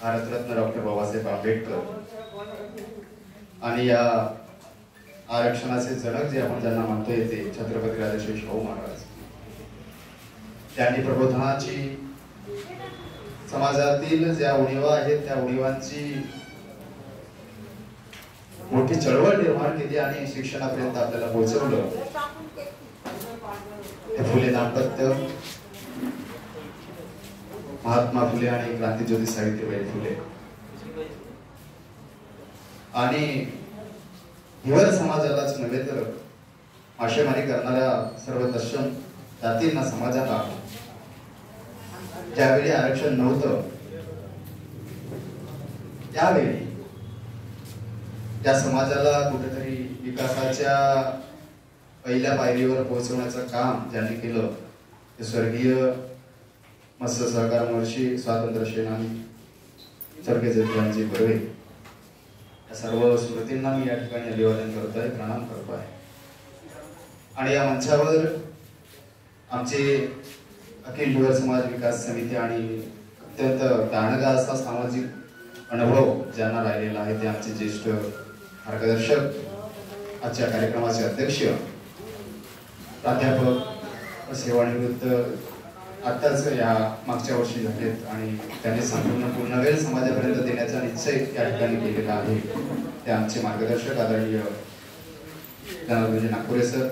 Bharat Ratna doctor Babasaheb Ambedkar आणि या आरक्षणाचे जनक जे आपण ज्यांना म्हणतोय ते छत्रपती राजर्षी शाहू महाराज त्यांनी प्रबोधनाची समाजातील ज्या उणिवा आहेत त्या उणिवांची मोठी चळवळ निर्माण केली आणि शिक्षणापर्यंत आपल्याला पोहोचवलं. फुले दाम्पत्य, महात्मा फुले आणि क्रांतीज्योती सावित्रीबाई फुले आणि हिवर समाजालाच नव्हे तर मासेमारी करणाऱ्या सर्व तत्सम जातींना समाजाला ज्यावेळी आरक्षण नव्हतं त्यावेळी त्या समाजाला कुठेतरी विकासाच्या पहिल्या पायरीवर पोहोचवण्याचं काम ज्यांनी केलं ते स्वर्गीय मत्स्य सहकार महर्षी स्वातंत्र्य सेनानी स्वर्गीय जयंतरावजी बर्वे या सर्व स्मृतींना मी या ठिकाणी अभिवादन करतोय, प्रणाम करतोय. आणि या मंचावर आमचे अखिल हिवर समाज विकास समिती आणि अत्यंत दांडगा असा सामाजिक अनुभव ज्यांना राहिलेला आहे ते आमचे ज्येष्ठ मार्गदर्शक, आजच्या कार्यक्रमाचे अध्यक्ष प्राध्यापक सेवानिवृत्त आत्ताच या मागच्या वर्षी झालेत आणि त्यांनी संपूर्ण पूर्णवेळ समाजापर्यंत देण्याचा निश्चय या ठिकाणी केलेला आहे. ते आमचे मार्गदर्शक आदरणीय जनार्दनजी नागपुरे सर,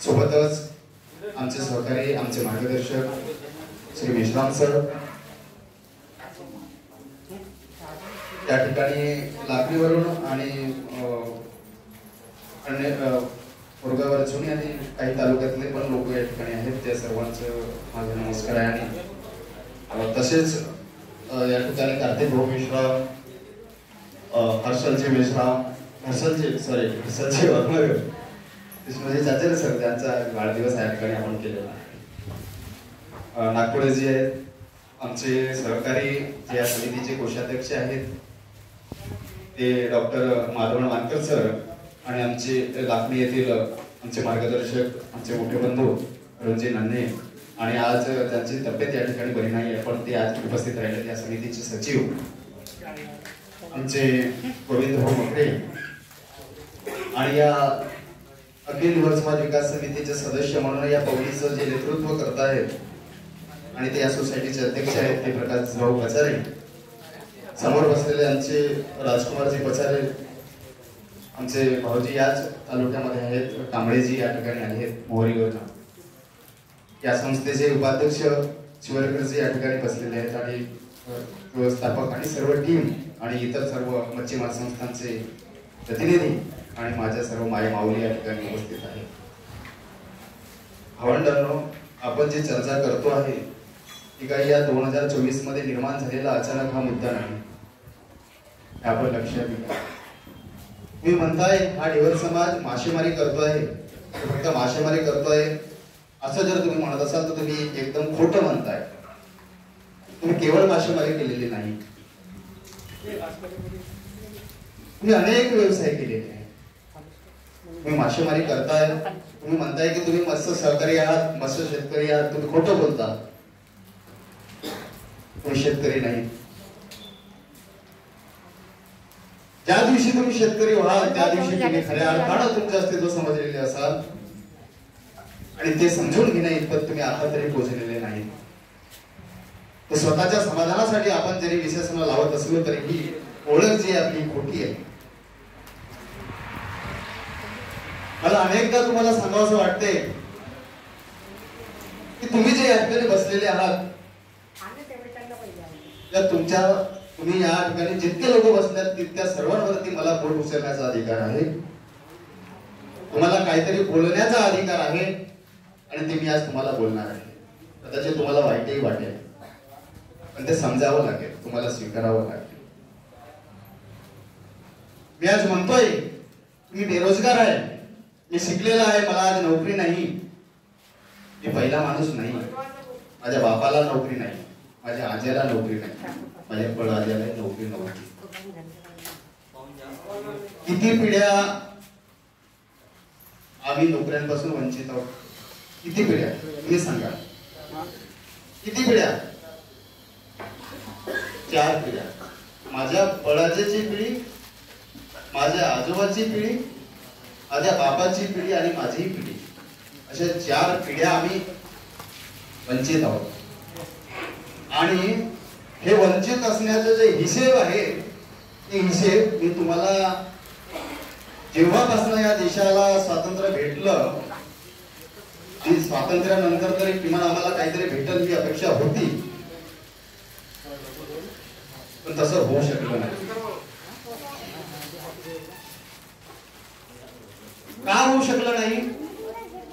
सोबतच आमचे सहकारी, आमचे मार्गदर्शक श्री मेश्राम सर, त्या ठिकाणी लाकडीवरून आणि मुरगावरचून आणि काही तालुक्यातले पण लोक या ठिकाणी आहेत. त्या सर्वांचं माझा नमस्कार आहे. आणि तसेच या ठिकाणी कार्तिक भाऊ मेश्राम, हर्षलजी मेश्राम, हर्षलजी वाघमारे म्हणजे चाचेले सर, त्यांचा वाढदिवस या ठिकाणी आपण केलेला आहे. नागपुरेजी आहेत, आमचे सहकारी जे या समितीचे कोषाध्यक्ष आहेत ते डॉक्टर माधवण वानकर सर आणि आमचे लाखणी येथील आमचे मार्गदर्शक, आमचे मोठे बंधू रणजी नन्हे, आणि आज त्यांची तब्येत या ठिकाणी बरी नाही आहे पण ते आज उपस्थित राहिले या समितीचे सचिव आमचे गोविंद भाऊ मकरे, आणि या अखिल हिवर समाज विकास समितीचे सदस्य म्हणून या पवनीचं जे नेतृत्व करत आहेत आणि ते या सोसायटीचे अध्यक्ष आहेत ते प्रकाश भाऊ पचारे, समोर बसलेले आमचे राजकुमारजी पचारे, आमचे भाऊजी याच तालुक्यामध्ये आहेत, कांबळेजी या ठिकाणी आहेत मोहरीवरून, या संस्थेचे उपाध्यक्ष शिवरकरजी या ठिकाणी बसलेले आहेत आणि व्यवस्थापक आणि सर्व टीम आणि इतर सर्व मच्छीमार संस्थांचे प्रतिनिधी आणि माझ्या सर्व माय माऊली या ठिकाणी उपस्थित आहेत. भावंडांनो, आपण जी चर्चा करतो आहे ती काही या 2024 मध्ये निर्माण झालेला अचानक हा मुद्दा नाही, आपण लक्षात घ्या. तुम्ही म्हणताय हा हिवर समाज मासेमारी करतोय, फक्त मासेमारी करतोय असं जर तुम्ही म्हणत असाल तर तुम्ही एकदम खोटं म्हणताय. तुम्ही केवळ मासेमारी केलेली नाही, तुम्ही अनेक व्यवसाय केलेले आहेत. तुम्ही मासेमारी करताय, तुम्ही म्हणताय की तुम्ही मत्स्य सहकारी आहात, मत्स्य शेतकरी आहात, तुम्ही खोटं बोलता. तुम्ही शेतकरी नाही. ज्या दिवशी तुम्ही शेतकरी व्हाल त्या दिवशी तुम्ही खऱ्या अर्थानं तुमचे अस्तित्व समजलेले असाल आणि ते समजून घेण्या इतपत तुम्ही आता तरी पोहोचलेले नाही. तर स्वतःच्या समाधानासाठी आपण जरी विशेषण लावत असलो तरी ही ओळख जी आपली खोटी आहे. मला अनेकदा तुम्हाला सांगावंसं वाटते की तुम्ही जे या ठिकाणी बसलेले आहात तुम्ही या ठिकाणी जितके लोक बसल्यात तितक्या सर्वांवरती मला बोट उचलण्याचा अधिकार आहे, तुम्हाला काहीतरी बोलण्याचा अधिकार आहे आणि ते मी आज तुम्हाला बोलणार आहे. कदाचित तुम्हाला वाईटही वाटेल पण ते समजावं लागेल, तुम्हाला स्वीकारावं लागेल. मी आज म्हणतोय मी बेरोजगार आहे, मी शिकलेला आहे, मला आज नोकरी नाही. मी पहिला माणूस नाही, माझ्या बापाला नोकरी नाही, माझ्या आजीला नोकरी नाही, माझ्या पळआजीला नोकरी नव्हती. किती पिढ्या आम्ही नोकऱ्यांपासून वंचित आहोत? किती पिढ्या तुम्ही सांगा, किती पिढ्या? 4 पिढ्या, माझ्या बळाजाची पिढी, माझ्या आजोबाची पिढी, माझ्या बाबाची पिढी आणि माझीही पिढी, अशा 4 पिढ्या आम्ही वंचित आहोत. आणि हे वंचित असण्याचे जे हिशेब आहे ते हिशेब मी तुम्हाला जेव्हापासून या देशाला स्वातंत्र्य भेटलं, स्वातंत्र्यानंतर तरी किमान आम्हाला काहीतरी भेटल ही अपेक्षा होती, पण तसं होऊ शकलं नाही. का होऊ शकलं नाही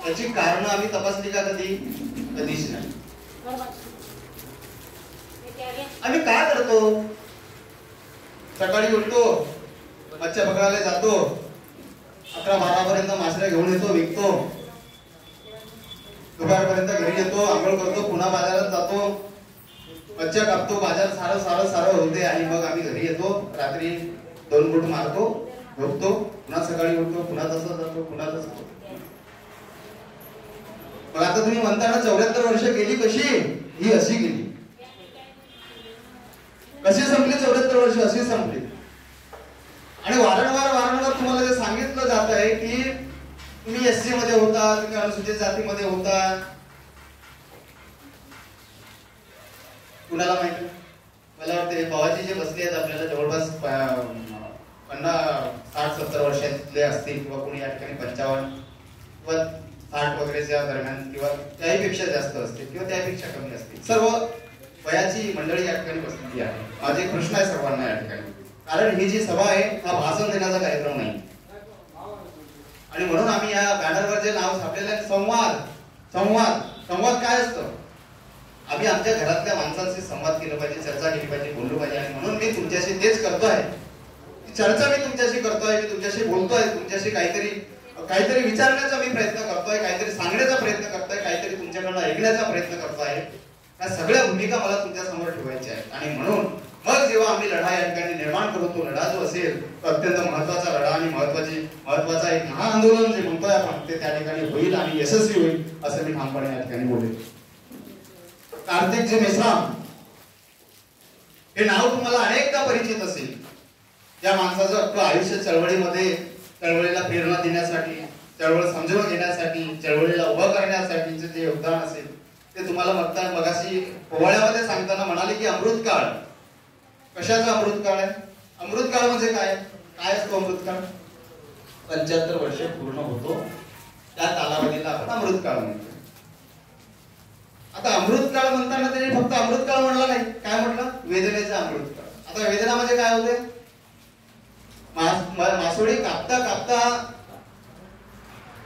याची कारण आम्ही तपासली का? कधीच नाही. आम्ही काय करतो? सकाळी उठतो, मच्छ्या पकडायला जातो, 11-12 पर्यंत मासऱ्या घेऊन येतो, विकतो, दुपारपर्यंत घरी येतो, आंघोळ करतो, पुन्हा बाजारात जातो, मच्छ्या कापतो, बाजार सारं होते आणि मग आम्ही घरी येतो, रात्री 2 गुट मारतो, झोपतो, पुन्हा सकाळी उठतो, पुन्हा तसं जातो, पुन्हा तसं. मग आता तुम्ही म्हणता ना 74 वर्ष गेली कशी? ही अशी गेली. कशी संपली 74 वर्ष? अशी संपली. आणि वारंवार तुम्हाला जे सांगितलं जात आहे की तुम्ही एससी मध्ये होता, तुम्ही अनुसूचित जातीमध्ये होता. कुणाला माहिती? मला वाटतं बाबाजी जे बसले आहेत आपल्याला जवळपास 50-60-70 वर्षातले असतील, किंवा कोणी या ठिकाणी 55 किंवा 60 वगैरेच्या दरम्यान, किंवा त्याहीपेक्षा जास्त असतील किंवा त्यापेक्षा कमी असतील. सर्व वयाची मंडळी या ठिकाणी बसलेली आहे. माझे प्रश्न आहे सर्वांना या ठिकाणी, कारण ही जी सभा आहे हा भाषण देण्याचा कार्यक्रम नाही. आणि म्हणून आम्ही या बॅनरवर जे नाव छापलेलं आहे संवाद काय असतं? आम्ही आमच्या घरातल्या माणसांशी संवाद केला पाहिजे, चर्चा केली पाहिजे, बोललो पाहिजे. आणि म्हणून मी तुमच्याशी तेच करतोय, चर्चा मी तुमच्याशी करतोय, मी तुमच्याशी बोलतोय, तुमच्याशी काहीतरी विचारण्याचा मी प्रयत्न करतोय, काहीतरी सांगण्याचा प्रयत्न करतोय, काहीतरी तुमच्याकडनं ऐकण्याचा प्रयत्न करतोय. या सगळ्या भूमिका मला तुमच्या समोर ठेवायच्या आहेत. आणि म्हणून मग जेव्हा आम्ही लढा या ठिकाणी निर्माण करू, तो लढा जो असेल तो अत्यंत महत्वाचा लढा आणि महत्वाचा एक महाआंदोलन जे म्हणतोय आपण, ते त्या ठिकाणी होईल आणि यशस्वी होईल असं मी ठामपणे या ठिकाणी बोलेन. कार्तिकजी मेश्राम हे नाव तुम्हाला अनेकदा परिचित असेल. या माणसाचं अख्खं आयुष्य चळवळीला प्रेरणा देण्यासाठी, चळवळ समजून घेण्यासाठी, चळवळीला उभं करण्यासाठीचे जे योगदान असेल ते तुम्हाला मगाशी पोवाड्यामध्ये सांगताना म्हणाले की अमृतकाळ. कशाचा अमृतकाळ आहे? अमृतकाळ म्हणजे काय असतो अमृतकाळ? 75 वर्ष पूर्ण होतो त्या कालावधीला आपण अमृतकाळ म्हणतो. आता अमृतकाळ म्हणताना त्यांनी फक्त अमृतकाळ म्हणला नाही, काय म्हटलं? वेदनेचा अमृतकाळ. आता वेदना म्हणजे काय होते? मासोळी कापता कापता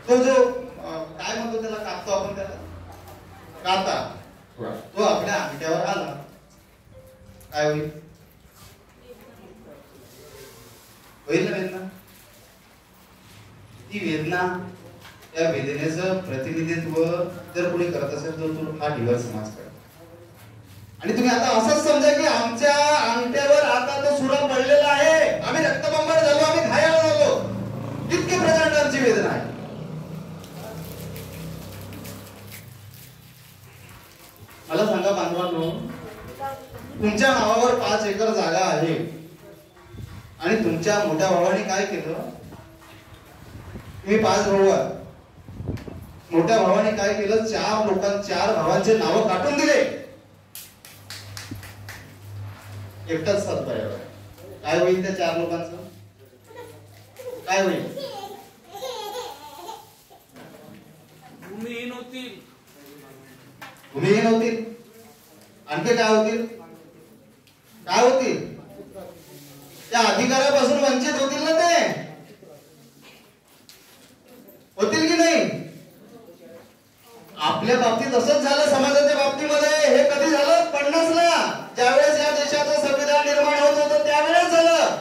तो जो काय म्हणतो त्याला, कापतो आपण त्याला, काता, तो आपल्या अंगठ्यावर आला, काय होईल? होईल ना वेदना. ती वेदना, त्या वेदनेचं प्रतिनिधित्व जर कोणी करत असेल तर तो हा ढिवर समाज करतो. आणि तुम्ही आता असंच समजा की आमच्या अंगठ्यावर आता तो सुरा पडलेला आहे, आम्ही रक्तबंबाळ झालो, आम्ही घायाळ झालो, इतकी प्रचंड आमची वेदना आहे. मला सांगा बांधवांनो, तुमच्या नावावर 5 एकर जागा आहे आणि तुमच्या मोठ्या भावाने काय केलं? तुम्ही 5 भाऊ आहात, मोठ्या भावाने काय केलं? 4 भावांचे नाव काढून दिले, एकटाच सातबाऱ्यावर. काय होईल त्या 4 लोकांचं? काय होईल? भूमिहीन होतील. भूमिहीन होतील. आणखी काय होतील? त्या अधिकारापासून वंचित होतील ना ते, होतील की नाही? आपल्या बाबतीत असंच झालं, समाजाच्या बाबतीमध्ये. हे कधी झालं? 50 ला, ज्यावेळेस या देशाचं संविधान निर्माण होत होतं त्यावेळेस झालं.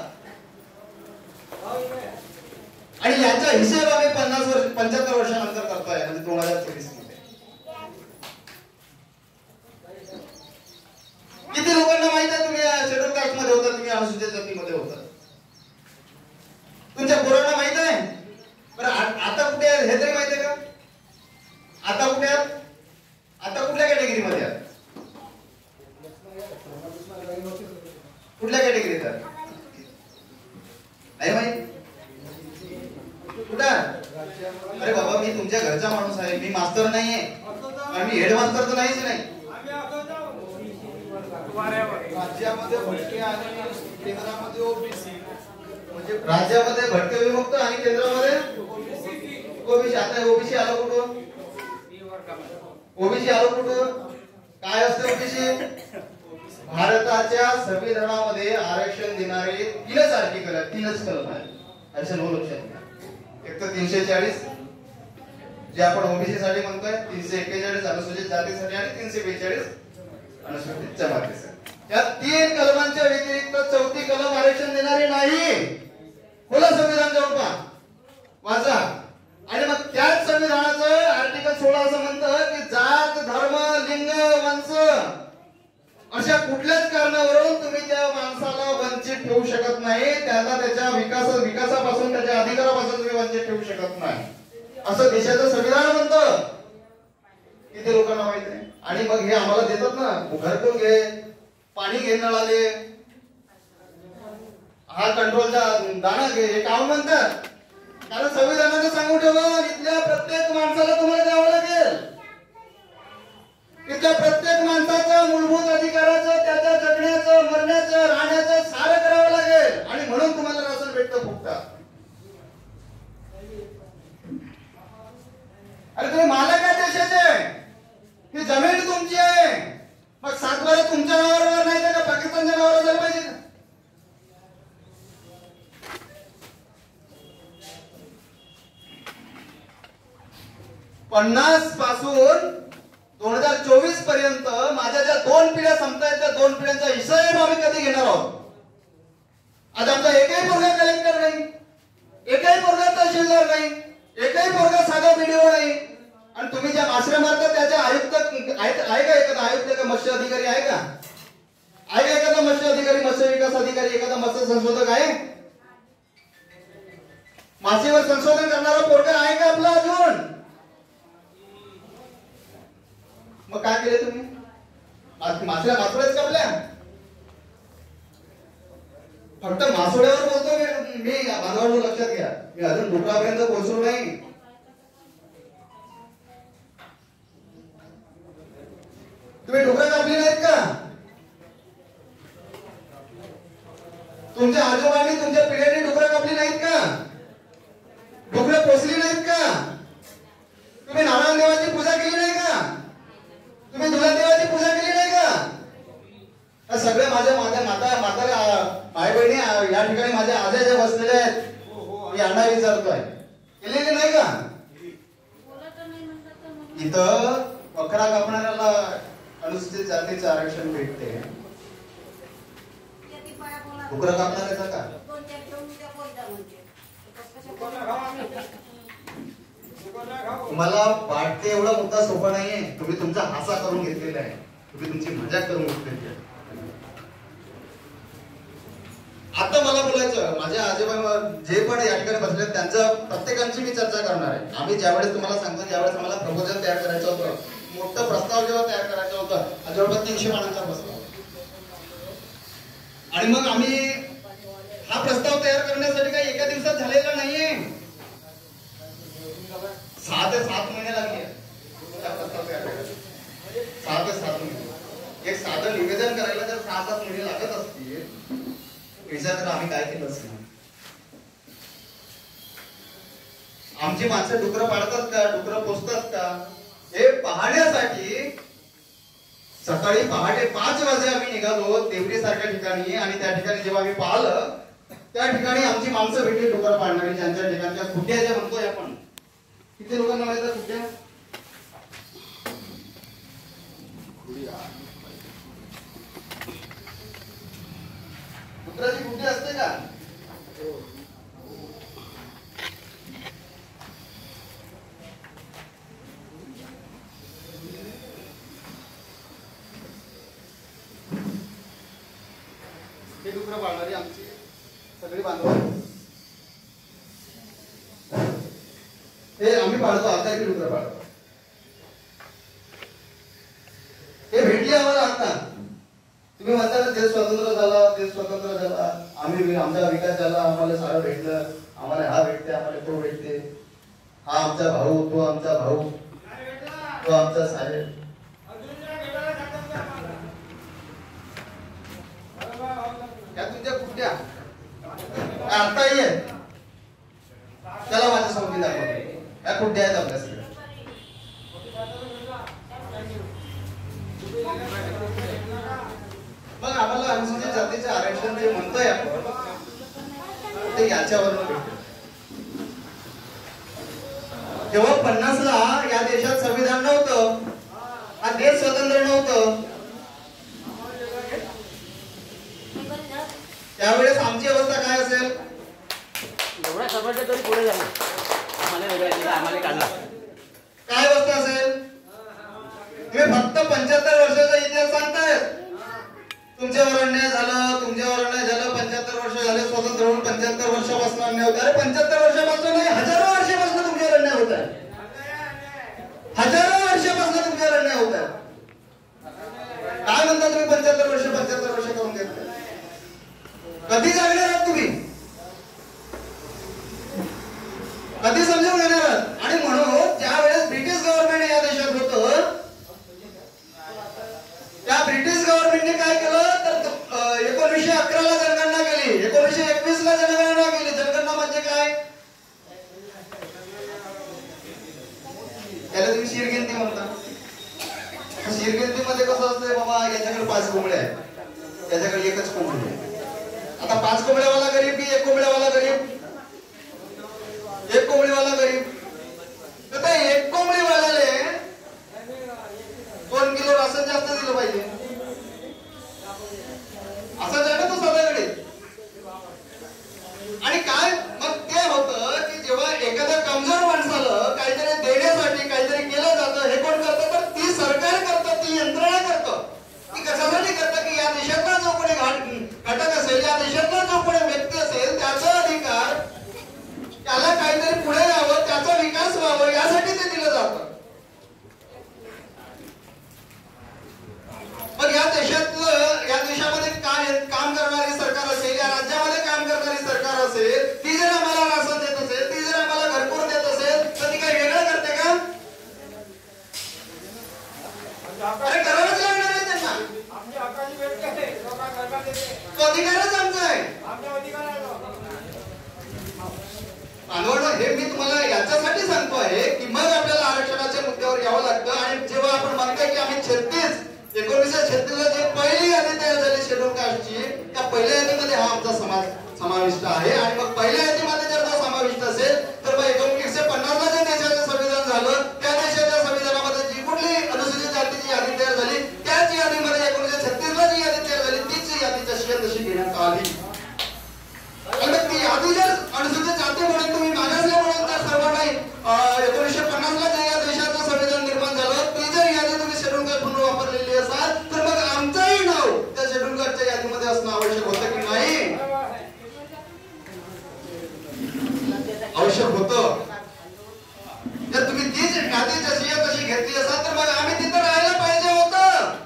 आणि याचा हिशेब आम्ही 75 वर्षानंतर करतोय, म्हणजे 2023 मध्ये. किती लोकांना माहित आहे तुम्ही शेड्यूल कास्ट मध्ये होता, तुम्ही अनुसूचित जातीमध्ये होता? तुमच्या पोरांना माहित आहे? बरं आता कुठे आहे हे तरी माहिती आहे का? आता कुठे आहात? आता कुठल्या कॅटेगरीमध्ये आहात? काहीच नाही. राज्यामध्ये भटके आणि केंद्रामध्ये ओबीसी, म्हणजे राज्यामध्ये भटके विमुक्त आणि केंद्रामध्ये ओबीसी. आता ओबीसी आलं कुठं? ओबीसी आलं कुठं? काय असतं ओबीसी? भारताच्या संविधानामध्ये आरक्षण देणारे 3च आर्टिकल आहेत, 3च कलम आहेत. असं लक्षात घ्या. एक तर 340 जे आपण ओबीसी साठी म्हणतोय, 341 अनुसूचित जातीसाठी आणि 342 अनुसूचित जमातीसाठी. या 3 कलमांच्या व्यतिरिक्त 4थी कलम आरक्षण देणारे नाही. बोला संविधान जाऊन पहा, वाचा. आणि मग त्याच संविधानाचं आर्टिकल 16 असं म्हणतं की जात, धर्म, लिंग, वंश अशा कुठल्याच कारणावरून तुम्ही त्या माणसाला वंचित ठेवू शकत नाही. त्याला त्याच्या विकासापासून, त्याच्या अधिकारापासून तुम्ही वंचित ठेवू शकत नाही, असं देशाचं संविधान म्हणतं. किती लोकांना माहित आहे. आणि मग हे आम्हाला देतात ना, घरकुल घे, पाणी घे नळाले, हा कंट्रोलचा दाना घे, हे काम म्हणतात. कारण संविधानानं सांगून ठेवलं इथल्या प्रत्येक माणसाला तुम्हाला द्यावं लागेल. इथल्या प्रत्येक माणसाचं मूलभूत अधिकाराचं, त्याच्या जगण्याचं, मरण्याचं, राहण्याचं सारं करावं लागेल. आणि म्हणून तुम्हाला राशन भेटतं फुकटा. अरे तुम्ही मालक आहे देशाचे, ही जमीन तुमची आहे. मग 7 तुमच्या नावावर नाही तर पाकिस्तानच्या नावावर झालं पाहिजे. 50 पासून 2024 पर्यंत माझ्या ज्या 2 पिढ्या संपतायत, त्या 2 पिढ्यांचा हिसाब आम्ही कधी घेणार आहोत? आज आमचा एकही पोरगा कलेक्टर नाही, एकही पोरगा तहसीलदार नाही, एकही पोरगा साधा व्हिडिओ नाही. आणि तुम्ही ज्या माश्रे मारता त्याचे आयुक्त आहे का? एखादा आयुक्त का मत्स्य अधिकारी आहे का? आहे का एखादा मत्स्य अधिकारी, मत्स्य विकास अधिकारी, एखादा मत्स्य संशोधक आहे? मासेवर संशोधन करणारा पोरगा आहे का आपला अजून? मग काय केले तुम्ही? मासळ्या मासोळ्याच कापल्या. फक्त मासोळ्यावर बोलतो मी बांधवांनो, लक्षात घ्या, मी अजून डुकरापर्यंत पोहोचलो नाही. तुम्ही डुकरं कापली नाहीत का? तुमच्या आजोबांनी, तुमच्या पिढ्यांनी डुकरं कापली नाहीत का? डुकरं पोसली नाहीत का? तुम्ही नारायण देवाची पूजा केली नाही का? तुम्ही देवाची पूजा केली नाही का? सगळे माझ्या माय बहिणी या ठिकाणी माझ्या आज्या ज्या बसलेले आहेत, मी अण्णा विचारतोय, केलेली नाही का? इथं बकरा कापणाऱ्याला अनुसूचित जातीचं आरक्षण भेटते, डुकरं कापणाऱ्याचं का? तुम्हाला वाटते एवढा मुद्दा सोपा नाहीये. तुम्ही तुमचा हासा करून घेतलेला आहे, तुम्ही तुमची मजा करून घेतलेली आहे. आता मला बोलायचं, माझ्या आजोबा जे पण या ठिकाणी बसले त्यांचं प्रत्येकांची मी चर्चा करणार आहे. आम्ही ज्यावेळेस तुम्हाला सांगतो, ज्यावेळेस आम्हाला प्रपोजल तयार करायचं होतं, मोठं प्रस्ताव जेव्हा तयार करायचं होतं, जवळपास 300 पानांचा प्रस्ताव. आणि मग आम्ही हा प्रस्ताव तयार करण्यासाठी काही एका दिवसात झालेला नाहीये. 6 ते 7 महिने लागले. 6 ते 7 महिने. एक साधं निवेदन करायला जर 6-7 महिने लागत असतील, विचार करा आम्ही काय केलं असं. आमची माणसं डुकरं पाळतात का? डुकरं पोसतात का? हे पाहण्यासाठी सकाळी पहाटे 5 वाजे आम्ही निघालो देवरी सारख्या ठिकाणी. आणि त्या ठिकाणी जेव्हा आम्ही पाहिलं, त्या ठिकाणी आमची माणसं भेटली डुकरं पाळणारी, ज्यांच्या ठिकाणच्या खुट्ट्या ज्या म्हणतोय आपण. किती लोकांना माहिती आहे खुट्ट्या? कुत्र्याची खुट्टी असते का? हे डुकरं पाळणारी आमची सगळी बांधव. हे आम्ही पाळतो, आता की डुकरं पाळतो. हे भेटले आम्हाला आता. तुम्ही म्हणता ना देश स्वतंत्र झाला, देश स्वतंत्र झाला, आम्ही आमचा विकास झाला, आम्हाला सारं भेटलं, आम्हाला हा भेटते, आम्हाला तो भेटते, हा आमचा भाऊ, तो आमचा भाऊ, तो आमचा साहेब. नाहीये, त्याला माझ्या समोर दाखवतो. या कुठे आहेत आपल्या सगळ्या. मग आम्हाला अनुसूचित जातीचे आरक्षण जे म्हणतोय आपण ते याच्यावरून भेटतं. जेव्हा 50ला या देशात संविधान नव्हतं, हा देश स्वतंत्र नव्हतं, त्यावेळेस आमची अवस्था काय असेल? एवढा समजलं तरी पुढे झालं, आम्हाला काढला. काय अवस्था असेल? तुम्ही फक्त 75 वर्षाचा इतिहास सांगताय. तुमच्यावर अन्याय झालं, तुमच्यावर अन्याय झालं, 75 वर्ष झाले स्वतंत्र होऊन, 75 वर्षापासून अन्याय होत आहे. 75 वर्षापासून नाही, हजारो वर्षापासून तुमच्यावर अन्याय होत आहे. हजारो वर्षापासून तुमच्यावर अन्याय होत आहे. काय म्हणता तुम्ही 75 वर्ष करून घेतलं? कधी जागणार आहात तुम्ही? कधी समजून घेणार आहात? आणि म्हणून ज्या वेळेस ब्रिटिश गव्हर्नमेंट या देशात होतं, त्या ब्रिटिश गव्हर्नमेंटने काय केलं तर 1911 ला जनगणना केली, 1921 ला जनगणना केली. जनगणना म्हणजे काय? त्याला तुम्ही शिरगिनती म्हणता. शिरगिनतीमध्ये कसं असतंय, बाबा याच्याकडे 5 कोंबड्या आहेत, त्याच्याकडे एकच कोंबडी आहे. आता 5 कोंबड्यावाला गरीब की 1 कोंबड्यावाला गरीब? 1 कोंबडीवाला गरीब. तर त्या 1 कोंबडीवाल्याने 2 किलो राशन जास्त दिलं पाहिजे, असं जाणं तो सगळ्याकडे. आणि काय मग ते होतं की जेव्हा एखाद्या कमजोर माणसाला काहीतरी देण्यासाठी काहीतरी केलं जातं, हे कोण करतं? तर ती सरकार करतं, ती यंत्रणा करतं. ती कशासाठी करतं की या देशातला जो कोणी घटक असेल, या देशातला जो कोणी व्यक्ती असेल, त्याचा अधिकार, त्याला काहीतरी पुढे यावं, त्याचा विकास व्हावा, यासाठी ते दिलं जातं. मग या देशामध्ये काम करणारी सरकार असेल, या राज्यामध्ये काम करणारी सरकार असेल, ती जर आम्हाला राशन देत असेल, ती जर आम्हाला घरकुल देत असेल, तर ती काही वेगळं करते का? अरे करावंच लागणार आहे त्यांना. तो अधिकारच आमचा आहे. हे मी तुम्हाला याच्यासाठी सांगतो आहे की मग आपल्याला आरक्षणाच्या मुद्द्यावर यावं लागतं. आणि जेव्हा आपण म्हणतोय की आम्ही 1936 ला जे पहिली यादी तयार झाली शेड्यूल कास्टची, त्या पहिल्या यादीमध्ये हा आमचा समाज समाविष्ट आहे. आणि मग पहिल्या यादीमध्ये जर तो समाविष्ट असेल तर मग 1950 ला जे देशाचं संविधान झालं, त्या देशाच्या संविधानामध्ये जी कुठली अनुसूचित जातीची यादी तयार झाली, त्याच यादीमध्ये 1936 ला जी यादी तयार झाली, तीच यादी तशी घेण्यात आली. आणि ती यादी जर अनुसूचित जाती म्हणून तुम्ही मागासले म्हणून जर सर्वांना 1950 ला जे या देशाचं संविधान निर्माण झालं, ती जर यादी तुम्ही शेड्यूल कास्ट म्हणून वापरलेली असाल, तर मग आमचंही नाव त्या शेड्यूल कास्टच्या यादीमध्ये असणं आवश्यक होतं की नाही? आवश्यक होतं. जर तुम्ही तीच यादी जशी तशी घेतली असाल, तर मग आम्ही तिथं राहायला पाहिजे होतं.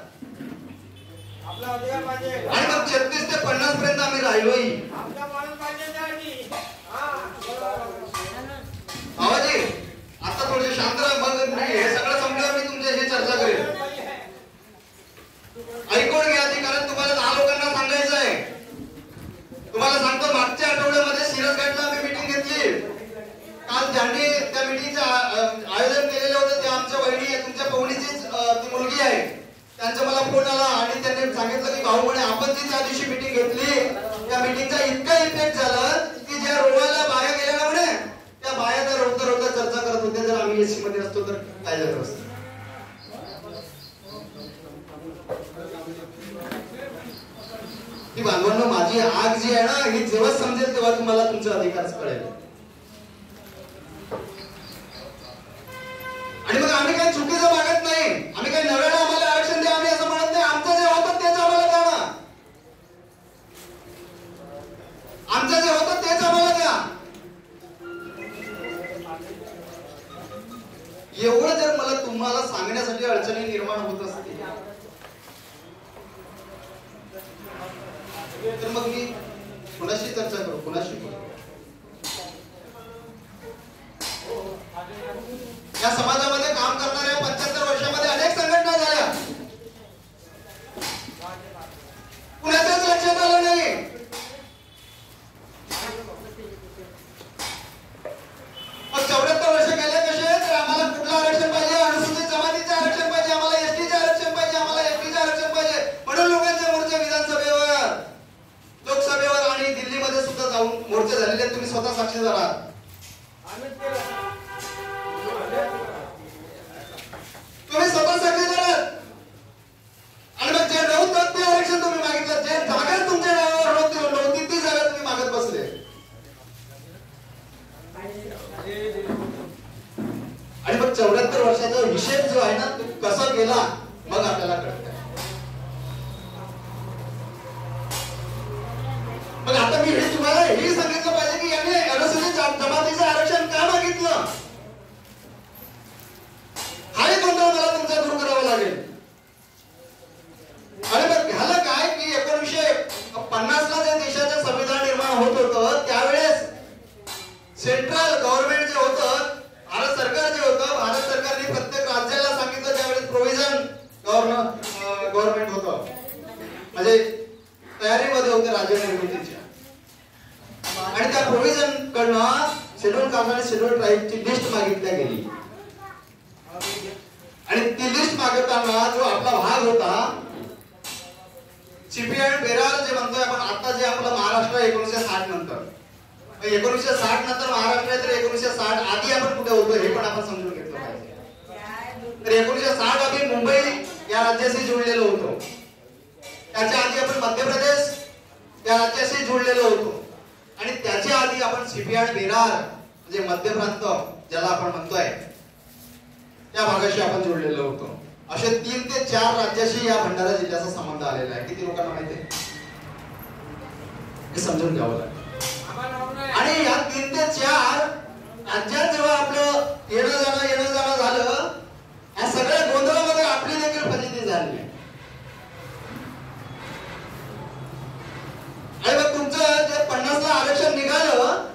आणि मग 36 ते 50 पर्यंत आम्ही राहिलोही. बाबाजी आता थोडे शांत राहा, मग मी हे सगळं संपल्यावर मी तुमच्याशी चर्चा करेन. ऐकून घ्या आधी, कारण तुम्हाला 10 लोकांना सांगायचं आहे. तुम्हाला सांगतो, मागच्या आठवड्यामध्ये सिरसगडला आम्ही मीटिंग घेतली. काल ज्यांनी त्या मीटिंगचं आयोजन केलेलं होतं ते आमच्या वहिनी, तुमच्या पवनीचीच ती मुलगी आहे. त्यांचा मला फोन आला आणि त्यांनी सांगितलं की भाऊ म्हणे आपण जी त्या दिवशी मीटिंग घेतली, त्या मीटिंगचा इतका इफेक्ट झाला की ज्या रोवाला बाया गेल्या ना म्हणे, त्या बाया तर रोवता चर्चा करत होत्या, जर आम्ही एसी मध्ये असतो तर काय झालं असतं. ती बांधवांनो, माझी आग जी आहे ना, ही जेव्हा समजेल तेव्हा तुम्हाला तुमचा अधिकारच कळेल. आणि मग आम्ही काही चुकीचं मागत नाही, आम्ही काही नव्यानं आम्हाला आरक्षण द्या आम्ही असं म्हणत नाही. आमचं जे होतं तेच आम्हाला द्या ना, आमचं जे होतं तेच आम्हाला द्या. एवढं जर मला तुम्हाला सांगण्यासाठी अडचणी निर्माण होत असतील तर मग मी कोणाशी चर्चा करू, कोणाशी करू? या समाजामध्ये काम करणाऱ्या 75 वर्षामध्ये अनेक संघटना झाल्या, कुणाच्याच लक्षात आलं नाही. स्वतः साक्षीदार आहात. तुम्ही स्वतः साक्षीदार आहात. आणि मग जे नव्हतं ते आरक्षण तुम्ही मागितलं, जे जागा तुमच्या नावावर नव्हती ती जागा तुम्ही मागत बसले. आणि मग 74 वर्षाचा हिशेब जो आहे ना तो कसा गेला मग आपल्याला कळतं. मग आता मी हे तुम्हाला हेही सांगितलं पाहिजे की याने अनुसूचित जमातीचं आरक्षण का मागितलं, हाही गोंधळ मला तुमचा दूर करावा लागेल. आणि मग ह्याला काय की 1950 ला जे देशाचं संविधान निर्माण होत होतं त्यावेळेस सेंट्रल गव्हर्नमेंट जे होतं, भारत सरकार जे होतं, भारत सरकारने प्रत्येक राज्याला सांगितलं त्यावेळेस प्रोव्हिजन गव्हर्नमेंट होतं, म्हणजे तयारीमध्ये होते राज्य निर्मितीच्या. आणि त्या प्रोव्हिजन कडनं शेड्यूल कास्ट आणि शेड्यूल ट्राईबची लिस्ट मागितल्या गेली. आणि ती लिस्ट मागवताना जो आपला भाग होता सीपीआय बेरार जे म्हणतोय आपण आता, जे आपलं महाराष्ट्र 1960 नंतर, 1960 नंतर महाराष्ट्र आहे तर 1960 आधी आपण कुठे होतो हे पण आपण समजून घेतलं पाहिजे. तर 1960 आधी मुंबई या राज्याशी जोडलेलो होतो, त्याच्या आधी आपण मध्य प्रदेश या राज्याशी जोडलेलो होतो, आणि त्याच्या आधी आपण सीपीआय बेरार म्हणजे मध्य प्रांत ज्याला आपण म्हणतोय त्या भागाशी आपण जोडलेलो होतो. असे 3 ते 4 राज्याशी या भंडारा जिल्ह्याचा संबंध आलेला आहे. किती लोकांना माहिती आहे हे समजून घ्यावं लागेल. आणि या 3 ते 4 राज्यात जेव्हा आपलं येणं जाणं झालं, या सगळ्या गोंधळामध्ये आपली देखील फजिती झाली. आणि मग तुमचं जे 50 ला आरक्षण निघालं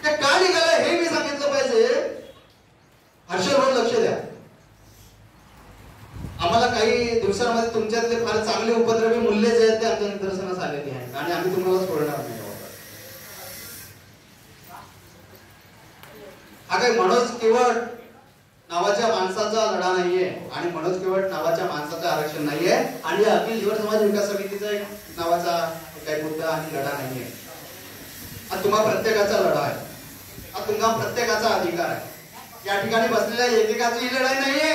ते का निघालं हे मी सांगितलं पाहिजे. हर्षल लक्ष द्या. आम्हाला काही दिवसांमध्ये तुमच्यातले फार चांगले उपद्रवी मूल्य जे आहेत ते आमच्या निदर्शनास आलेली आहेत आणि आम्ही तुम्हाला सोडणार नाही. हा काही मनोज केवळ नावाच्या माणसाचा लढा नाहीये आणि मनोज केवळ नावाच्या माणसाचं आरक्षण नाहीये आणि अखिल जीवन समाज विकास समितीचा एक नावाचा काही मुद्दा आणि लढा नाहीये. हा तुम्हा प्रत्येकाचा लढा आहे. हा तुम्हा प्रत्येकाचा अधिकार आहे. या ठिकाणी बसलेल्या एकेकाची ही लढाई नाहीये.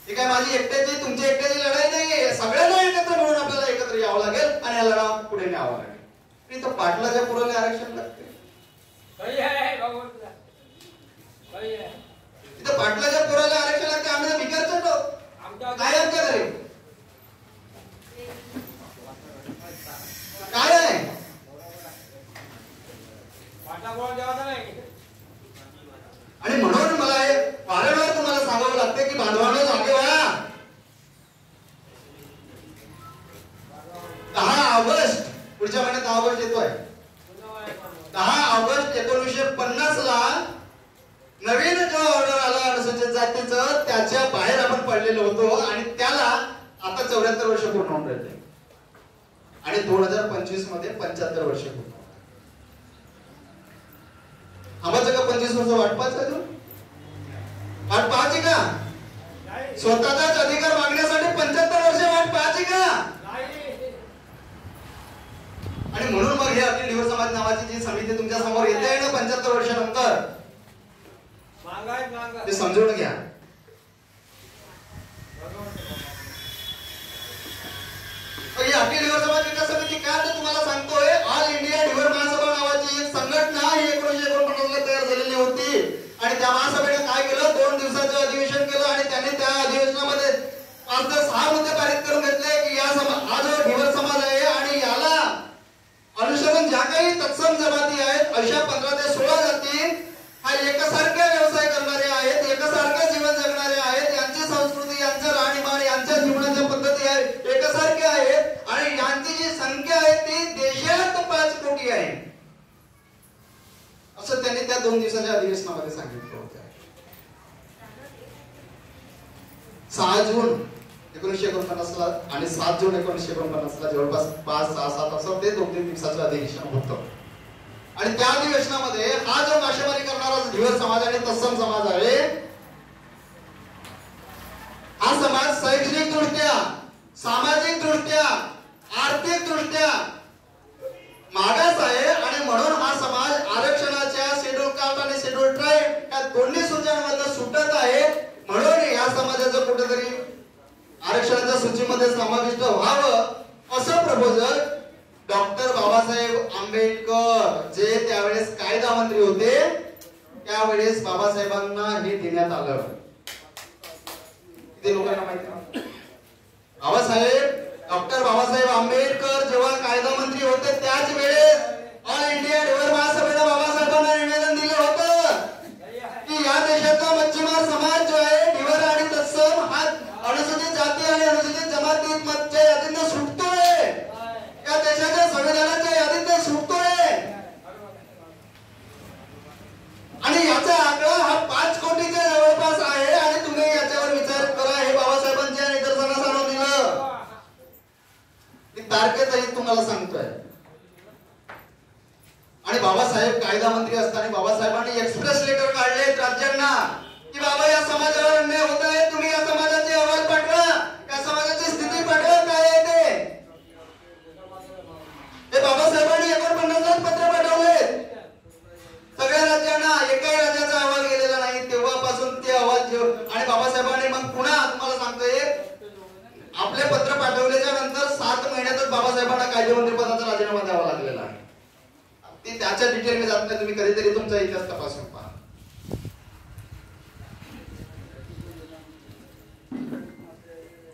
ही काय माझी एकट्याची तुमची एकट्याची लढाई नाहीये. सगळ्यांना एकत्र मिळून आपल्याला एकत्र यावं लागेल आणि या लढा पुढे न्यावा लागेल. इथं पाटलाच्या पुरवले आरक्षण लागते. इथं पाटलाच्या पुरवले आरक्षण लागते. आम्ही तर भिकार चढलो काय आमच्या घरी काय आहे. आणि म्हणून मला हे वारंवार तुम्हाला सांगावं लागतं की बांधवांनो जागे व्हा. 10 ऑगस्ट पुढच्या महिन्यात 10 ऑगस्ट येतोय. 10 ऑगस्ट 1950 ला नवीन जो ऑर्डर आला अनुसूचित जातीचं त्याच्या बाहेर आपण पडलेलो होतो आणि त्याला आता 74 वर्ष पूर्ण होऊन राहिले आणि 2025 मध्ये 75 वर्ष पूर्ण. आम्हाला का 25 वर्ष वाट पाहायचं वाट पाहायची का? स्वतःचाच अधिकार मागण्यासाठी 75 वर्ष वाट पाहायची का? आणि म्हणून मग हे अखिल दिवस समाज नावाची जी समिती तुमच्या समोर येते आहे ना 75 वर्षानंतर ते समजून घ्या. अखिल दिवस समाज विकास समिती काय तर तुम्हाला सांगतोय. ऑल इंडिया ढिवर महासभा नावाची एक संघटना ही 1949 ला तयार झालेली होती आणि त्या महासभेने काय केलं 2 दिवसाचं अधिवेशन केलं आणि त्यांनी त्या अधिवेशनामध्ये 5 ते 6 मुद्दे पारित करून घेतले की या हा जो ढिवर समाज आहे आणि याला अनुसरून ज्या काही तत्सम जमाती आहेत अशा 15 ते 16 जाती हा एकसारखे व्यवसाय करणारे आहेत, एकसारखे जीवन जगणारे आहेत, यांची संस्कृती यांचं राहणीमान यांच्या जीवनाच्या पद्धती आहेत एकसारखे आहेत आणि यांची जी संख्या आहे ती देशात 5 कोटी आहे असं त्यांनी त्या 2 दिवसाच्या अधिवेशनामध्ये सांगितलं होतं. 6 जून 1949 ला आणि 7 जून 1949 ला जवळपास 5, 6, 7 असं ते 2-3 दिवसाचं अधिवेशन होतं. आणि त्या अधिवेशनामध्ये हा जो मासेमारी करणारा ढिवर समाज आणि तत्सम समाज आहे हा समाज शैक्षणिक दृष्ट्या, सामाजिक दृष्ट्या, आर्थिक दृष्ट्या मागास आहे आणि म्हणून हा महत्वाच्या सूचीमध्ये समाविष्ट व्हावं असं प्रपोजल डॉक्टर बाबासाहेब आंबेडकर जे त्यावेळेस कायदा मंत्री होते त्यावेळेस बाबासाहेबांना हे देण्यात आलं. ते लोकांना माहिती आहे. डॉक्टर बाबासाहेब आंबेडकर जेव्हा कायदा मंत्री होते त्याच वेळेस ऑल इंडिया ढिवर महासभेने बाबासाहेबांना निवेदन दिलं होतं की या देशाचा मच्छीमार समाज जो आहे ढिवर आणि तत्सम हा अनुसूचित जाती आणि अनुसूचित जमातीच्या यादीतून सुटतोय. या देशाच्या संविधानाच्या यादीतून सुटतोय आणि याचा आकडा हा 5 कोटीच्या जवळपास आहे. आणि तुम्ही याच्यावर विचार करा. हे बाबासाहेबांच्या निदर्शनास आणून दिलं. मी तारखेसहित तुम्हाला सांगतोय. आणि बाबासाहेब कायदा मंत्री असताना बाबासाहेबांनी एक्सप्रेस लेटर काढले राज्यांना की बाबा या समाजावर अन्याय होत आहे. तुम्ही या समाजाचे अहवाल पाठवा. या समाजाची स्थिती पाठवा. काय आहे ते बाबासाहेबांनी 49 पत्र पाठवले सगळ्या राज्यांना. एकाही राज्याचा अहवाल गेलेला नाही. तेव्हापासून ते अहवाल आणि बाबासाहेबांनी मग पुन्हा तुम्हाला सांगतोय आपले पत्र पाठवल्याच्या नंतर 7 महिन्यातच बाबासाहेबांना कायदेमंत्री पदाचा राजीनामा द्यावा लागलेला आहे. ते त्याच्या डिटेल मी जात नाही. तुम्ही कधीतरी तुमचा इतिहास तपासून पहा.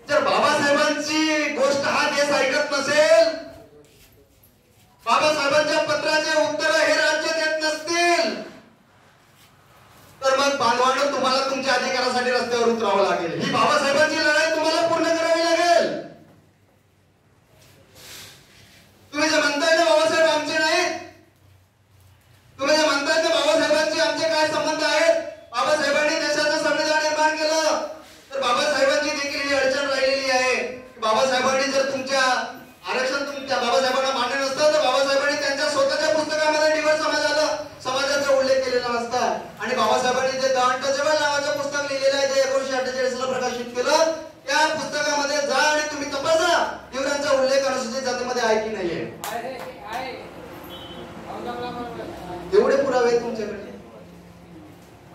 जर बाबासाहेबांची गोष्ट हा देश ऐकत नसेल, बाबासाहेबांच्या पत्राचे उत्तर हे राज्य देत नसतील तर मग बांधवांनो तुम्हाला तुमच्या अधिकारासाठी रस्त्यावर उतरावं लागेल. ही बाबासाहेबांची लढाई तुम्हाला पूर्ण करावी लागेल. तुम्ही जे म्हणताय ना बाबासाहेब आमचे नाहीत, तुम्ही जे म्हणताय ना बाबासाहेबांचे आमचे काय संबंध आहेत, बाबासाहेबांनी देशाचं संविधान निर्माण केलं तर बाबासाहेबांची देखील ही अडचण राहिलेली आहे. बाबासाहेबांनी जर तुमच्या आरक्षण तुमच्या बाबासाहेबांना मान्य नसतं तर बाबासाहेबांनी त्यांच्या स्वतःच्या पुस्तकामध्ये ढिवर समाजाचा उल्लेख केलेला नसता. आणि बाबासाहेबांनी जे द अनटचेबल नावाचं पुस्तक लिहिलेलं आहे जे 1948 ला प्रकाशित केलं त्या पुस्तकामध्ये जा आणि तुम्ही तपासा ढिवरांचा उल्लेख अनुसूचित जातीमध्ये आहे की नाहीये. एवढे पुरावे तुमच्याकडे.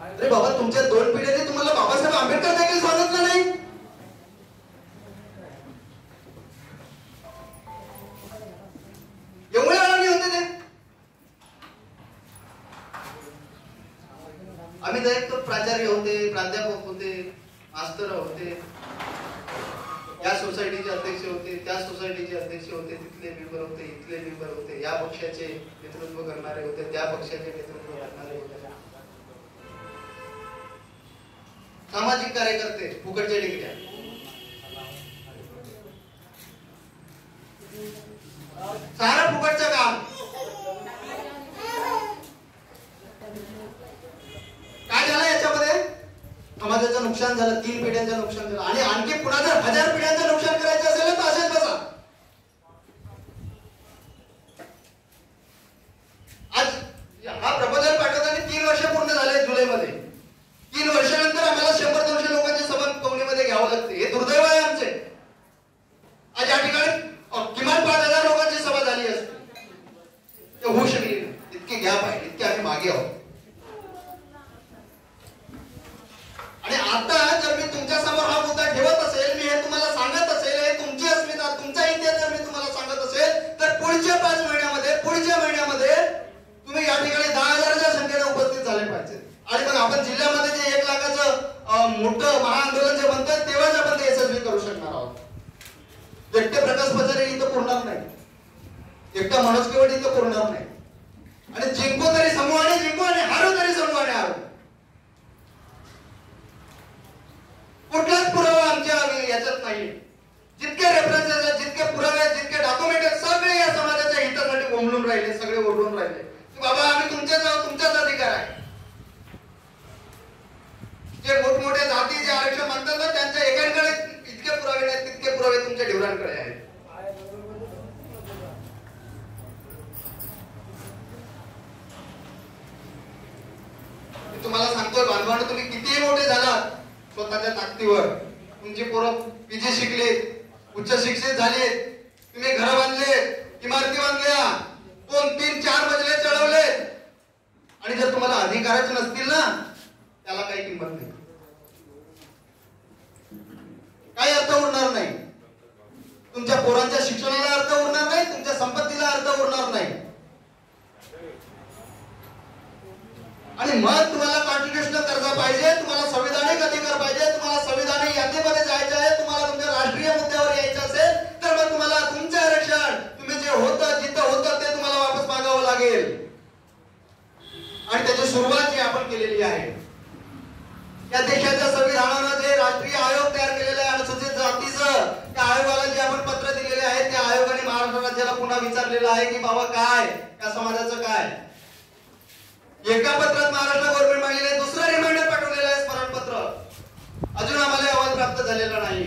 अरे बाबा तुमच्या 2 पिढ्यांनी तुम्हाला बाबासाहेब आंबेडकर देखील सांगितलं नाही. एवढे अडाणी होते ते. आम्ही तर प्राचार्य होते, प्राध्यापक होते, मास्तर होते, या सोसायटीचे अध्यक्ष होते, त्या सोसायटीचे अध्यक्ष होते, तिथले मेंबर होते, इथले मेंबर होते, या पक्षाचे नेतृत्व करणारे होते, त्या पक्षाचे नेतृत्व करणारे होते, सामाजिक कार्यकर्ते, फुकटच्या डिग्र्या. सारा फुकटचं काम. काय झालं याच्यामध्ये? समाजाचं नुकसान झालं, 3 पिढ्यांचं नुकसान झालं. आणि आणखी पुन्हा जर 1000 पिढ्यांचं नुकसान करायचं असेल तर असेच बसा. आज हा प्रपोजल पाठवताना 3 वर्ष पूर्ण झाले जुलैमध्ये. 3 वर्षानंतर आम्हाला 100-200 लोकांची सभा कवनीमध्ये घ्यावं लागते. हे दुर्दैव आहे आमचे. आज या ठिकाणी किमान 5000 लोकांची सभा झाली असते. ते होऊ शकली इतके घ्या पाहिजे, इतके आम्ही मागे आहोत. आणि आता जर मी तुमच्या समोर हा मुद्दा ठेवत असेल, मी हे तुम्हाला सांगत असेल, हे तुमची अस्मिता तुमचा इतिहास जर मी तुम्हाला सांगत असेल तर पुढच्या 5 महिन्यामध्ये तुम्ही या ठिकाणी 10,000च्या संख्येने उपस्थित झाले पाहिजे. आणि मग आपण जिल्ह्यामध्ये जे 1 लाखाचं मोठं महाआंदोलन जे म्हणतात तेव्हाच आपण ते यशस्वी करू शकणार आहोत. एकटे प्रकाश पचारे इथं पुरणार नाही, एकटा मनोज केवट इथं पुरणार नाही. आणि जिंको तरी समूहाने जिंको आणि हारो तरी समूहाने हारो. कुठलाच पुरावा आमच्या याच्यात नाही. जितके रेफरन्सेस, जितके पुरावे, जितके डॉक्युमेंट सगळे या समाजाच्या हितासाठी गोंधळून राहिले, सगळे ओरडून राहिले की बाबा आम्ही तुमचाच अधिकार आहे. जे मोठमोठ्या जाती जे आरक्षण मागतात ना त्यांच्या एकांकडे इतके पुरावे नाहीत, तितके पुरावे तुमच्या ढिवरांकडे आहेत. तुम्हाला सांगतोय बांधवांनो, तुम्ही कितीही मोठे झालात स्वतःच्या ताकदीवर, तुमची पोरं पीजी शिकले, उच्च शिक्षित झाले, तुम्ही घर बांधले, इमारती बांधल्या, 2, 3, 4 मजले चढवले, आणि जर तुम्हाला अधिकारच नसतील ना त्याला काही किंमत नाही, काही अर्थ उरणार नाही. लागेल आणि त्याची सुरुवात जी आपण केलेली आहे. या देशाच्या संविधानानं जे राष्ट्रीय आयोग तयार केलेला आहे अनुसूचित जातीचं, त्या आयोगाला जे आपण पत्र दिलेले आहे त्या आयोगाने महाराष्ट्र राज्याला पुन्हा विचारलेलं आहे की बाबा काय या समाजाचं काय. एका पत्रात महाराष्ट्र गव्हर्नमेंट मांडलेलं आहे, दुसरं रिमाइंडर पाठवलेलं आहे स्मरणपत्र, अजून आम्हाला अहवाल प्राप्त झालेला नाही.